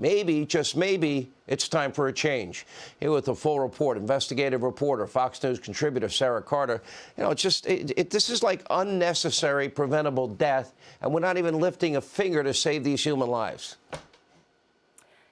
maybe, just maybe, it's time for a change. Here with the full report, investigative reporter, Fox News contributor Sara Carter. You know, this is like unnecessary preventable death, and we're not even lifting a finger to save these human lives.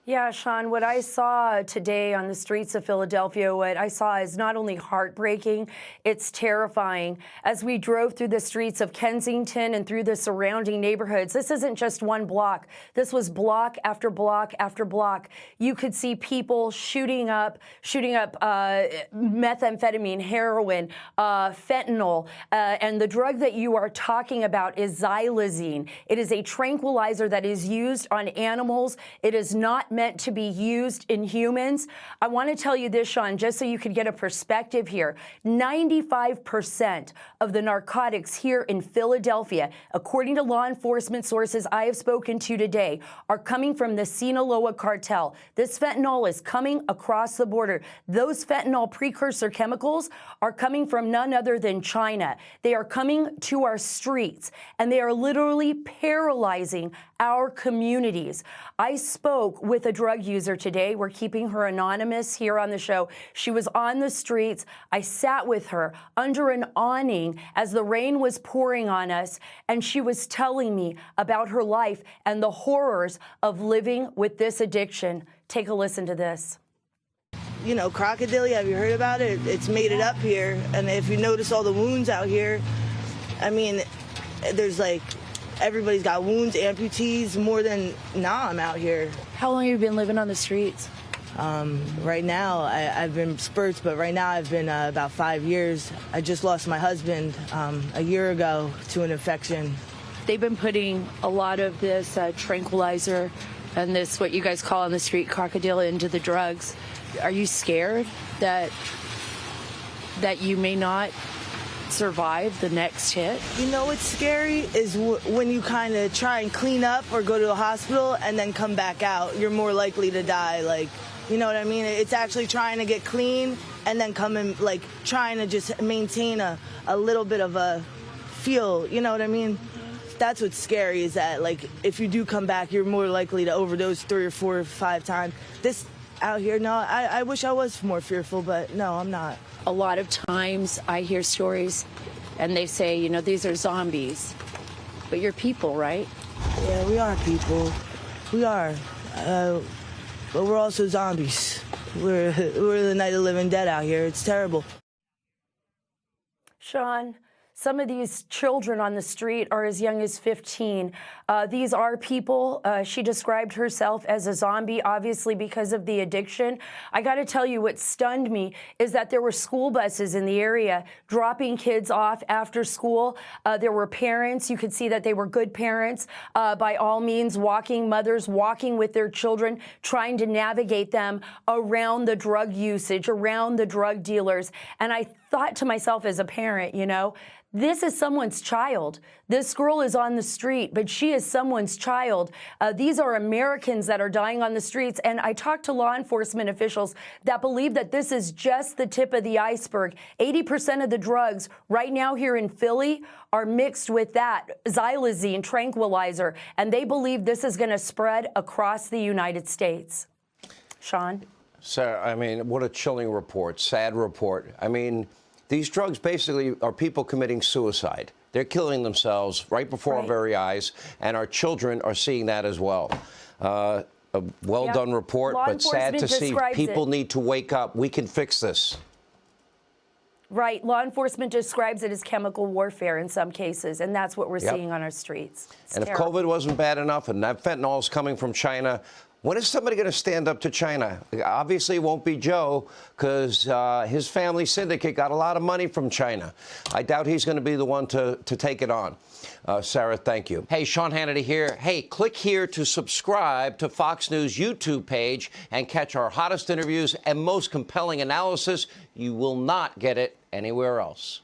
Yeah, Sean, what I saw today on the streets of Philadelphia, what I saw is not only heartbreaking, it's terrifying. As we drove through the streets of Kensington and through the surrounding neighborhoods, this isn't just one block. This was block after block after block. You could see people shooting up methamphetamine, heroin, fentanyl, and the drug that you are talking about is xylazine. It is a tranquilizer that is used on animals. It is not meant to be used in humans. I want to tell you this, Sean, just so you could get a perspective here. 95% of the narcotics here in Philadelphia, according to law enforcement sources I have spoken to today, are coming from the Sinaloa cartel. This fentanyl is coming across the border. Those fentanyl precursor chemicals are coming from none other than China. They are coming to our streets, and they are literally paralyzing our communities. I spoke with a drug user today. We're keeping her anonymous here on the show. She was on the streets. I sat with her under an awning as the rain was pouring on us, and she was telling me about her life and the horrors of living with this addiction. Take a listen to this. You know, crocodile, have you heard about it? It's made it up here, and if you notice all the wounds out here, I mean, there's like, everybody's got wounds, amputees, more than I'm out here. How long have you been living on the streets? Right now, I've been spurts, but right now I've been about 5 years. I just lost my husband a year ago to an infection. They've been putting a lot of this tranquilizer and this, what you guys call on the street, crocodile, into the drugs. Are you scared that you may not survive the next hit? You know what's scary is when you kind of try and clean up or go to a hospital and then come back out, you're more likely to die. Like, you know what I mean? It's actually trying to get clean and then coming, like, trying to just maintain a little bit of a feel, you know what I mean? That's what's scary, is that, like, if you do come back, you're more likely to overdose 3 or 4 or 5 times. This out here, no, I wish I was more fearful, but no, I'm not. A lot of times I hear stories and they say, you know, these are zombies, but you're people, right? Yeah, we are people. We are. But we're also zombies. We're the Night of the Living Dead out here. It's terrible. Sean, some of these children on the street are as young as 15. These are people. She described herself as a zombie, obviously because of the addiction. I got to tell you, what stunned me is that there were school buses in the area dropping kids off after school. There were parents. You could see that they were good parents, by all means, mothers walking with their children, trying to navigate them around the drug usage, around the drug dealers. And I thought to myself as a parent, you know, this is someone's child. This girl is on the street, but she is someone's child. These are Americans that are dying on the streets. And I talked to law enforcement officials that believe that this is just the tip of the iceberg. 80% of the drugs right now here in Philly are mixed with that xylazine tranquilizer. And they believe this is going to spread across the United States. Sean? Sarah, I mean, what a chilling report, sad report. I mean, these drugs basically are people committing suicide. They're killing themselves right before our very eyes, and our children are seeing that as well. A well-done report, but sad to see. People need to wake up. We can fix this. Right. Law enforcement describes it as chemical warfare in some cases, and that's what we're seeing on our streets. And if COVID wasn't bad enough and that fentanyl is coming from China, when is somebody going to stand up to China? Obviously, it won't be Joe, because his family syndicate got a lot of money from China. I doubt he's going to be the one to take it on. Sarah, thank you. Hey, Sean Hannity here. Hey, click here to subscribe to Fox News YouTube page and catch our hottest interviews and most compelling analysis. You will not get it anywhere else.